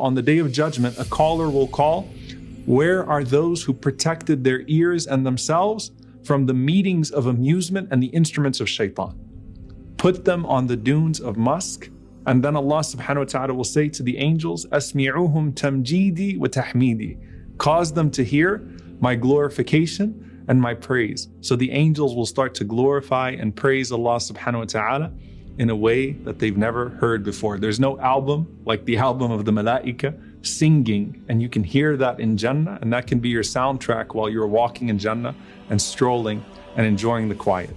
On the day of judgment, a caller will call, "Where are those who protected their ears and themselves from the meetings of amusement and the instruments of shaitan? Put them on the dunes of musk." And then Allah subhanahu wa ta'ala will say to the angels, "Asmi'uhum tamjidi wa tahmidi." Cause them to hear my glorification and my praise. So the angels will start to glorify and praise Allah subhanahu wa ta'ala in a way that they've never heard before. There's no album like the album of the Malaika singing, and you can hear that in Jannah, and that can be your soundtrack while you're walking in Jannah and strolling and enjoying the quiet.